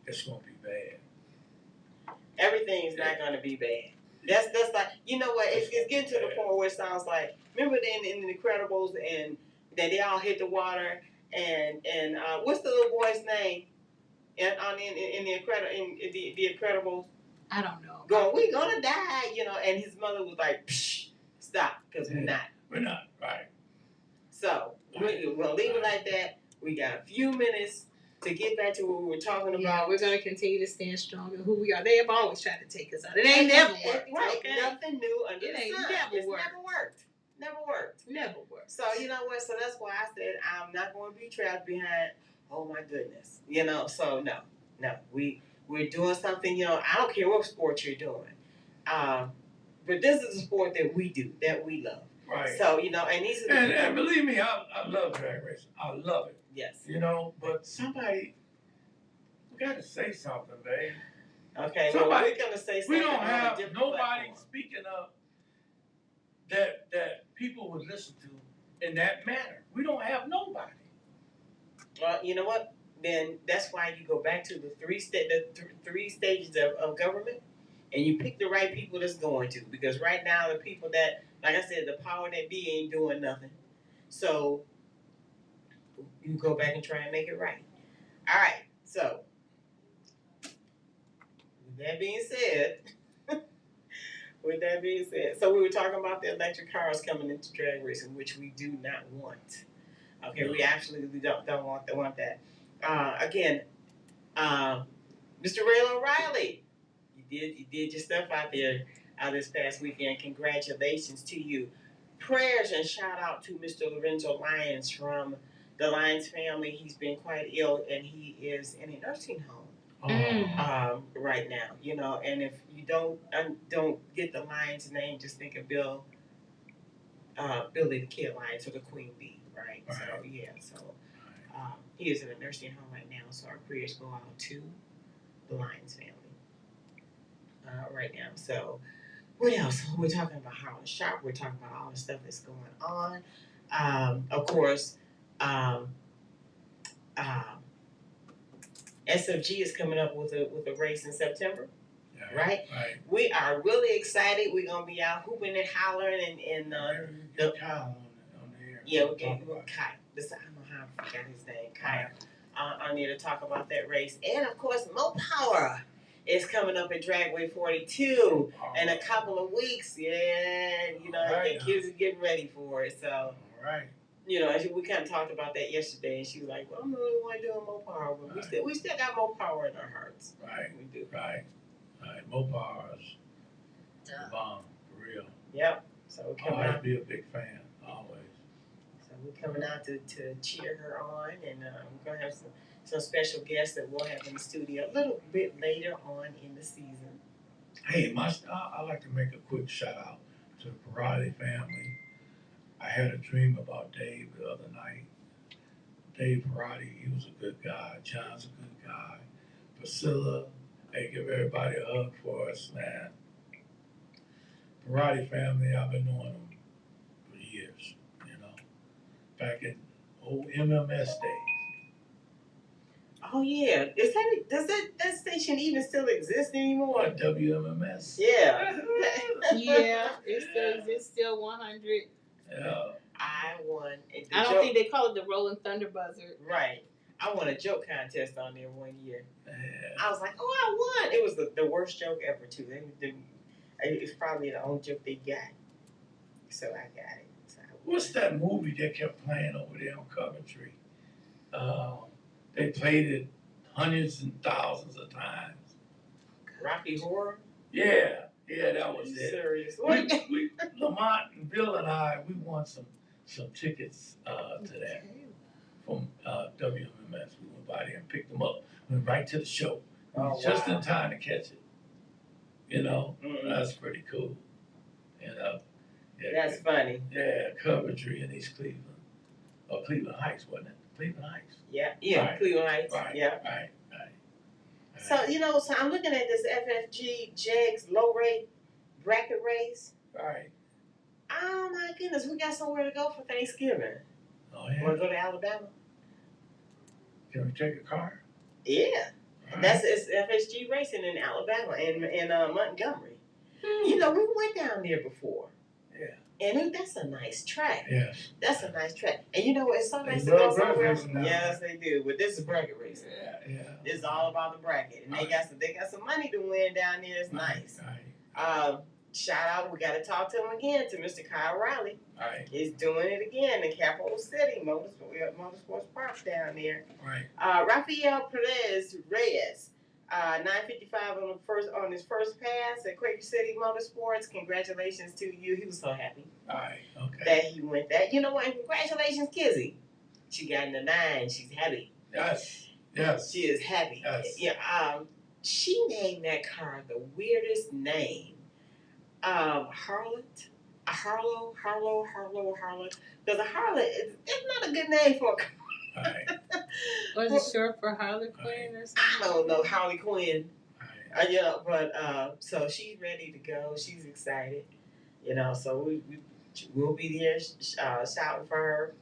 it's gonna be bad. Everything's not gonna be bad. That's like, you know what? It's getting to the point where it sounds like, remember in the Incredibles and that they all hit the water and what's the little boy's name in the Incredibles? I don't know. We gonna die, and his mother was like, psh, stop, because we're not. We're not, right. So, we'll leave it like that. We got a few minutes to get back to what we were talking about. Yeah, we're going to continue to stand strong in who we are. They have always tried to take us out. It ain't never worked. Right. Okay? Nothing new under the sun. Never worked. Never worked. Never worked. So, you know what? So, that's why I said I'm not going to be trapped behind, oh, my goodness. So, no. We're doing something, I don't care what sport you're doing. But this is a sport that we do, that we love. Right. So, and these are and believe me, I love drag racing. I love it. Yes. But somebody, we got to say something, babe. Okay, we're going to say something. We don't have nobody platform. speaking up that people would listen to in that manner. We don't have nobody. Well, you know what? Then that's why you go back to the three stages of government, and you pick the right people that's going to. Because right now, the people that, like I said, the power that be ain't doing nothing. So you go back and try and make it right. All right. So, with that being said, so we were talking about the electric cars coming into drag racing, which we do not want. Okay, we absolutely don't want that. Again, Mr. Ray O'Reilly, you did your stuff out there this past weekend. Congratulations to you. Prayers and shout out to Mr. Lorenzo Lyons from the Lyons family. He's been quite ill and he is in a nursing home. Right now, you know, and if you don't get the Lyons name, just think of Billy the Kid Lyons or the Queen Bee, right? So yeah, he is in a nursing home right now. So our prayers go out to the Lyons family right now. So what else? We're talking about Harlem Sharp. We're talking about all the stuff that's going on. Of course, SFG is coming up with a race in September. Yeah, right? We are really excited. We're gonna be out hooping and hollering and the Kyle on the air. Yeah, we're getting Kyle. Listen, I don't know how I forgot his name. Kyle. I need to talk about that race. And of course, Mo Power is coming up at Dragway 42 in a couple of weeks. Yeah, you know, the kids are getting ready for it. So you know, we kind of talked about that yesterday, and she was like, "Well, I don't really want to do a Mo Power, but we still got Mo Power in our hearts." Right, we do. Right. Mo Power's the bomb, for real. Yep. So we're coming out. Be a big fan, always. So we're coming out to cheer her on, and we're gonna have some special guests that we'll have in the studio a little bit later on in the season. Hey, I'd like to make a quick shout out to the Parati family. I had a dream about Dave the other night. Dave Parati, he was a good guy. John's a good guy. Priscilla, they give everybody a hug for us, man. Parati family, I've been knowing them for years, you know. Back in old MMS days. Oh yeah, does that station even still exist anymore? WMMS. Yeah. Yeah, it still exists, still 100. Yeah. I won. I don't think they call it the Rolling Thunder Buzzard. Right. I won a joke contest on there one year. Yeah. I was like, oh, I won. It was the worst joke ever, too. It's probably the only joke they got. So I got it. So what's that movie that kept playing over there on Coventry? They played it hundreds and thousands of times. Rocky Horror? Yeah. Yeah, that was it. Serious? We Lamont and Bill and I, we won some tickets to that from WMMS. We went by there and picked them up. Went right to the show. Just in time to catch it. You know, that's pretty cool. And yeah, that's funny. Yeah, Coventry in East Cleveland. Or Cleveland Heights, wasn't it? Cleveland Heights. Yeah, right. Cleveland Heights. Right. Yeah. Right. So, you know, so I'm looking at this FFG Jegs low rate bracket race. Right. Oh my goodness, we got somewhere to go for Thanksgiving. Oh yeah. Want to go to Alabama? Can we take a car? Yeah. Right. It's FSG racing in Alabama in Montgomery. You know, we went down there before. Yeah. And that's a nice track. Yes. That's a nice track. And you know what? It's so nice to go somewhere. Yes, they do. But this is bracket racing. Yeah. This is all about the bracket. And they got some money to win down there. It's nice. Right. Shout out, we got to talk to him again, to Mr. Kyle Riley. Right. He's doing it again in Capital City, Motorsports Park down there. Right. Rafael Perez Reyes, 955 on his first pass at Quaker City Motorsports. Congratulations to you. He was so happy. All right. Okay. That he went that. You know what? Congratulations, Kizzy. She got in the 9. She's happy. Yes. Yes. She is happy. Yes. Yeah. She named that car the weirdest name. Harlot. Harlow. Because a harlot is not a good name for a car. Right. Was it short for Harley Quinn or something? I don't know, Harley Quinn. Right. Yeah, but so she's ready to go. She's excited. You know, so we'll be there shouting for her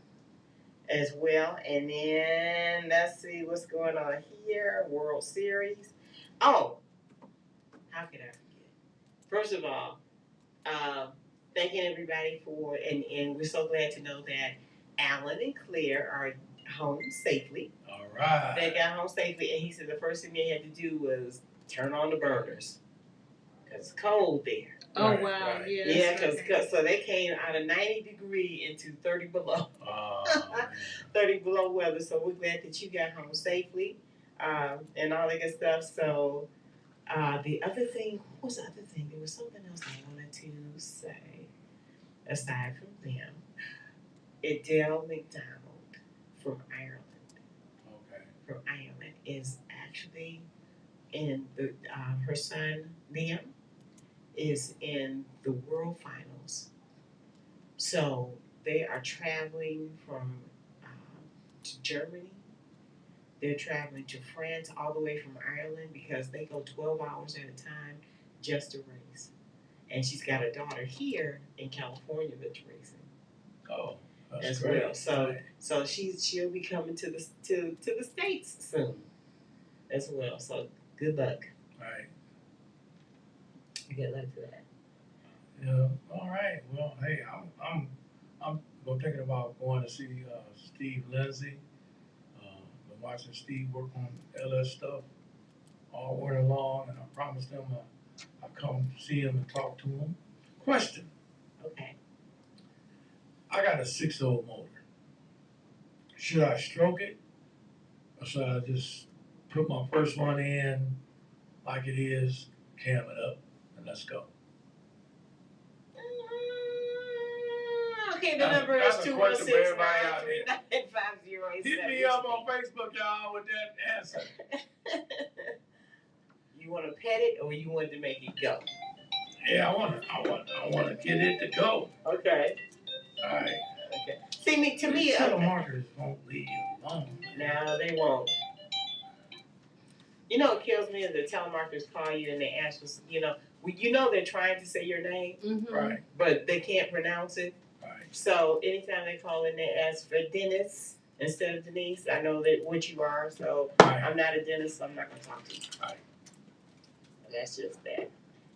as well. And then let's see what's going on here. World Series. Oh, how could I forget? First of all, thanking everybody for, and we're so glad to know that Alan and Claire home safely. All right. They got home safely, and he said the first thing they had to do was turn on the burners because it's cold there. Oh, right, wow. Right. Yeah, because so they came out of 90-degree into 30 below. 30 below weather. So we're glad that you got home safely and all that good stuff. So the other thing, what was the other thing? There was something else I wanted to say aside from them. Adele McDonald from Ireland. Okay. From Ireland is actually in the her son Liam is in the world finals. So they are traveling from to Germany. They're traveling to France all the way from Ireland because they go 12 hours at a time just to race. And she's got a daughter here in California that's racing. Oh, that's as great. well. So she'll be coming to the States soon as well. So good luck. Right. Good luck to that. Yeah. All right. Well, hey, I'm thinking about going to see Steve Lindsay. Been watching Steve work on LS stuff all winter long, and I promised him I'll come see him and talk to him. Question. Okay. I got a 6-old motor. Should I stroke it, or should I just put my first one in like it is, cam it up, and let's go? Okay, the number is 216-939-5087. Hit me up on Facebook, y'all, with that answer. You want to pet it or you want to make it go? Yeah, I want to get it to go. Okay. All right. Okay. See, to me, telemarketers won't leave you alone. No, they won't. You know what kills me is the telemarketers call you and they ask for, they're trying to say your name, right? But they can't pronounce it. Right. So anytime they call in, they ask for Dennis instead of Denise. I know that what you are, so right. I'm not a dentist, so I'm not going to talk to you. Right. That's just that.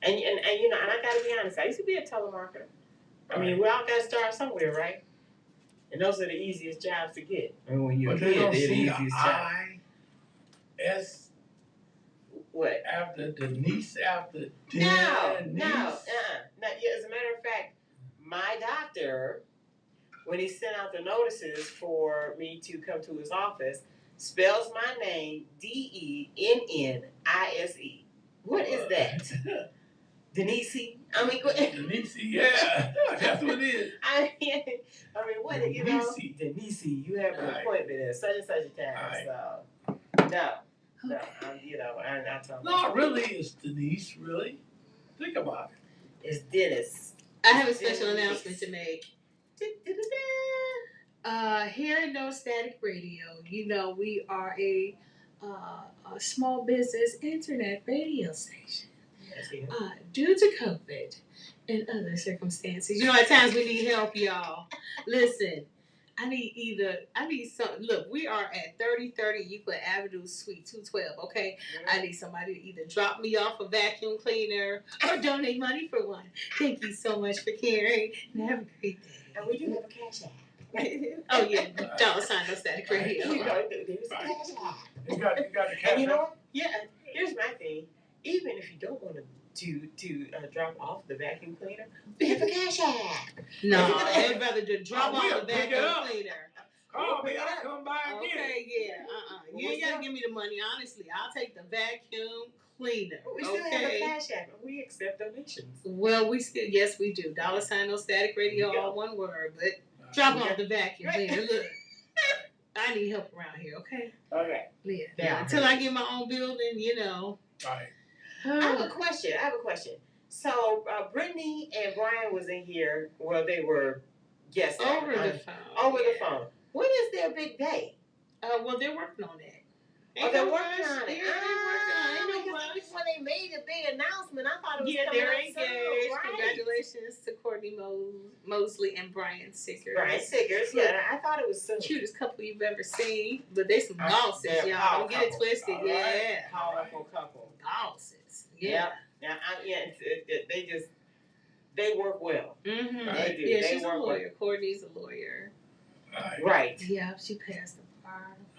And I got to be honest, I used to be a telemarketer. I mean, we all got to start somewhere, right? And those are the easiest jobs to get. I mean, when you're a kid, they're the easiest jobs. S. What? After Denise, after Denise. No. As a matter of fact, my doctor, when he sent out the notices for me to come to his office, spells my name Dennise. What is that? Denise? I mean, Denise, yeah, that's what it is. I mean, what Denise, you have an appointment at such and such a time. Right. So, no, I told no, really, it's Denise. Really, think about it. It's Dennis. I have a special announcement to make. Here at No Static Radio, we are a small business internet radio station. Due to COVID and other circumstances, at times we need help, y'all. Listen, I need some. Look, we are at 3030 Euclid Avenue, Suite 212. Okay, I need somebody to either drop me off a vacuum cleaner or donate money for one. Thank you so much for caring, and have a great day. And we do have a cash app. Oh yeah, $ No Static Radio. There's a cash app. You got the cash app. And you know what? Yeah. Here's my thing. Even if you don't want to drop off the vacuum cleaner, we have a cash app. No, I'd rather just drop off the vacuum cleaner. Call me, I'll come by and get it. Okay, yeah. You ain't gotta give me the money. Honestly, I'll take the vacuum cleaner. We still have a cash app, and we accept donations. Well, yes, we do. $ No Static Radio, all one word, but drop off the vacuum cleaner. Look. I need help around here, okay? Okay. Yeah. Until I get my own building, Right. I have a question. So, Brittany and Brian was in here. Well, they were guests over the phone. When is their big day? Well, they're working on that. They're working on it. Yeah, they're working on it. When they made a big announcement, I thought it was they're engaged. Right? Congratulations to Courtney Mosley and Brian Sickers. Yeah, I thought it was soon. Cutest couple you've ever seen, but they some bosses, y'all. Don't get it twisted. All right. Powerful couple. Bosses. Yeah. They work well. Mm-hmm. They do. Yeah, she's a lawyer. Courtney's a lawyer. Right. Yeah, she passed the bar.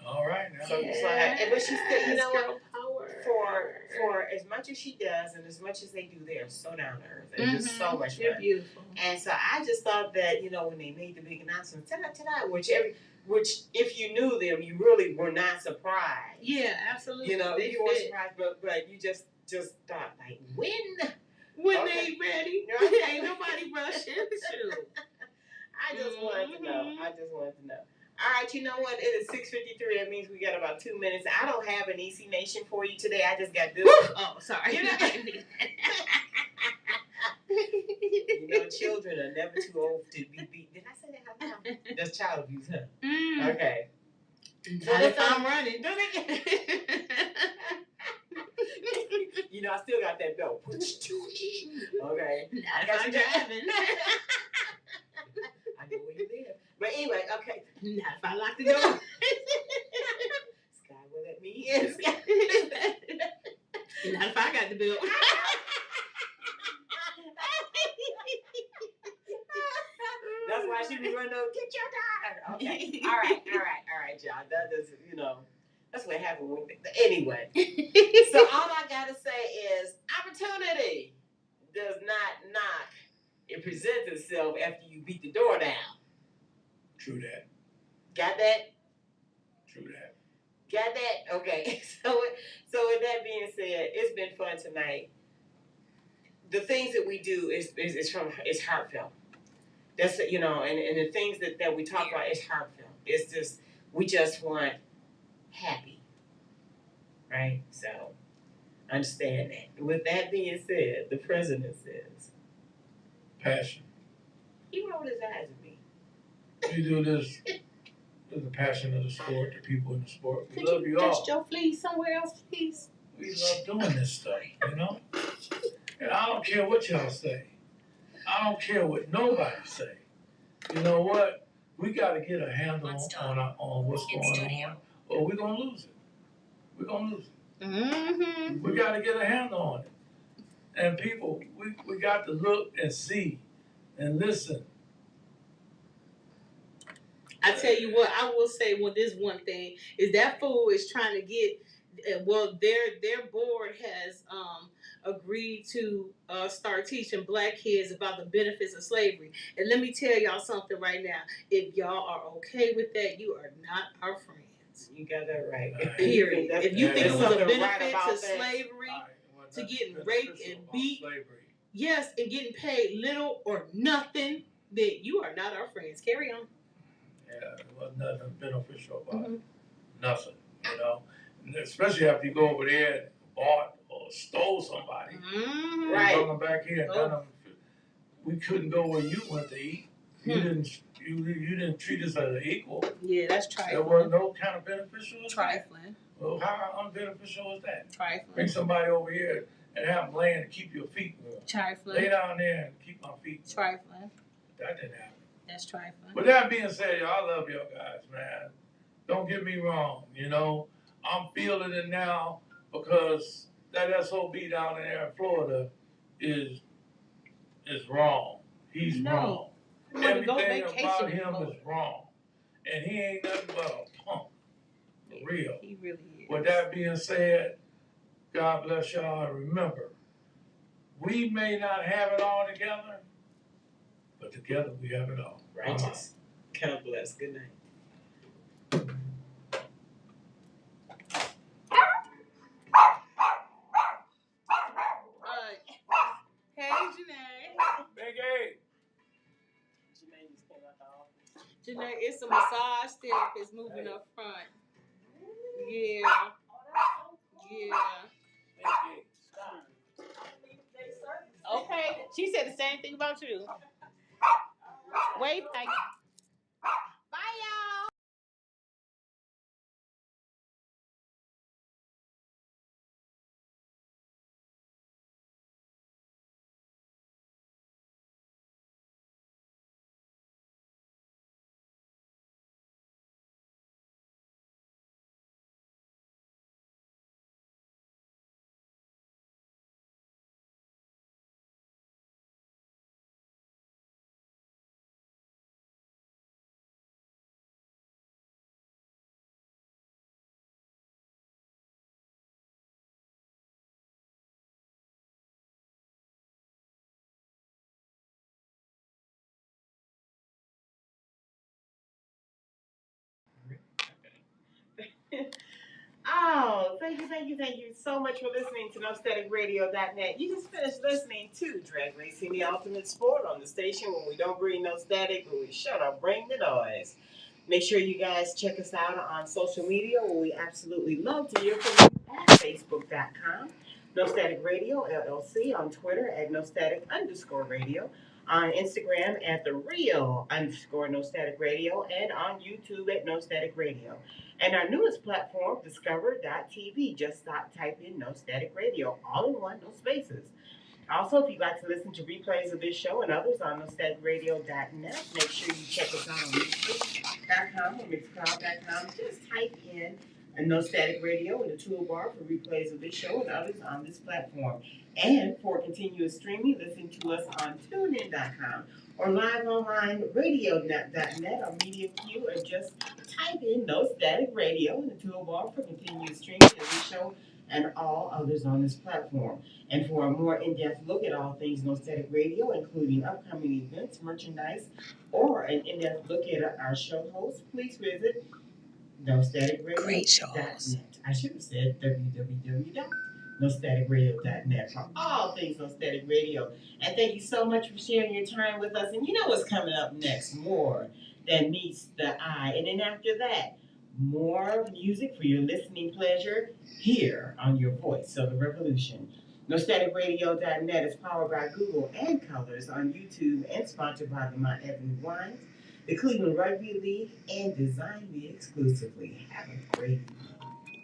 All right now. So, but she still, you know what? For as much as she does and as much as they do, they are so down to earth. It's just so much fun. They're beautiful. And so I just thought that, you know, when they made the big announcement, ta-da, which if you knew them, you really were not surprised. Yeah, absolutely. You know, you weren't surprised, but you just thought, like, when they ready. Ain't nobody rushing. Shoot. I just wanted to know. All right, you know what? It is 6:53. That means we got about 2 minutes. I don't have an EC Nation for you today. I just got this. Oh, sorry. You know, children are never too old to be beat. Did I say that out loud? That's child abuse, huh? Okay. So if I'm running. You know, I still got that belt. Okay. I got driving. I know where you live. But anyway, okay. Not if I lock the door. Sky will let me in. Not if I got the bill. That's why she be running over. Get your daughter. Okay. All right, y'all. That does, you know, that's what happened with me. Anyway. So all I gotta say is opportunity does not knock. It presents itself after you beat the door down. True that. Got that? True that. Got that? Okay. So with that being said, it's been fun tonight. The things that we do is heartfelt. That's, you know, and the things that we talk about is heartfelt. It's just, we just want happy. Right? So understand that. With that being said, the president says passion. He rolled his eyes at me. We do this with the passion of the sport, the people in the sport. We Could love you all. Dust your fleece somewhere else, please? We love doing this stuff, you know? And I don't care what y'all say. I don't care what nobody say. You know what? We got to get a handle on what's going on, or we're going to lose it. We're going to lose it. Mm-hmm. We got to get a handle on it. And people, we got to look and see and listen. I tell you what, I will say, well, this one thing is that fool is trying to get, well, their board has agreed to start teaching black kids about the benefits of slavery. And let me tell y'all something right now. If y'all are okay with that, you are not our friends. You got that right. Period. If you think it was a benefit right to slavery, to getting raped and beat, yes, and getting paid little or nothing, then you are not our friends. Carry on. Yeah, there wasn't nothing beneficial about it. Nothing, you know. And especially after you go over there and bought or stole somebody. Right. Brought them back here. We couldn't go where you went to eat. You didn't treat us as an equal. Yeah, that's trifling. There was no kind of beneficial. Trifling. Well, how unbeneficial is that? Trifling. Bring somebody over here and have them land and keep your feet warm. Trifling. Lay down there and keep my feet warm. Trifling. That didn't happen. That's trifling. With that being said, y'all, I love y'all guys, man. Don't get me wrong, you know. I'm feeling it now because that SOB down there in Florida is wrong. He's wrong. Everything about him is wrong. And he ain't nothing but a punk. For real. He really is. With that being said, God bless y'all. And remember, we may not have it all together, but together we have it all. Righteous. God bless. Good night. Hey, Janae. Big A. Janae just came out the office. Janae, it's a massage therapist moving up front. Yeah. Okay. She said the same thing about you. Wait, bye, y'all. Oh, thank you so much for listening to NoStaticRadio.net. You just finished listening to Drag Racing, the ultimate sport on the station when we don't bring no static, but we shut up, bring the noise. Make sure you guys check us out on social media where we absolutely love to hear from you at Facebook.com. No Static Radio, LLC, on Twitter at NoStatic_radio, on Instagram at the real _ No Static Radio, and on YouTube at No Static Radio. And our newest platform, Discover.tv. Just type in No Static Radio, all in one, no spaces. Also, if you'd like to listen to replays of this show and others on NoStaticRadio.net, make sure you check us out on Mixcloud.com or Mixcloud.com. Just type in a No Static Radio in the toolbar for replays of this show and others on this platform. And for continuous streaming, listen to us on TuneIn.com or LiveOnlineRadio.net or MediaQ, or just type in No Static Radio in the toolbar for continuous streaming of this show and all others on this platform. And for a more in-depth look at all things No Static Radio, including upcoming events, merchandise, or an in-depth look at our show hosts, please visit NoStaticRadio.net. I should have said www.NoStaticRadio.net for all things No Static Radio. And thank you so much for sharing your time with us. And you know what's coming up next? More than meets the eye. And then after that, more music for your listening pleasure here on your Voice of the Revolution. NoStaticRadio.net is powered by Google and Colors on YouTube and sponsored by the My Evans Wines, the Cleveland Rugby League, and Design Me exclusively. Have a great evening.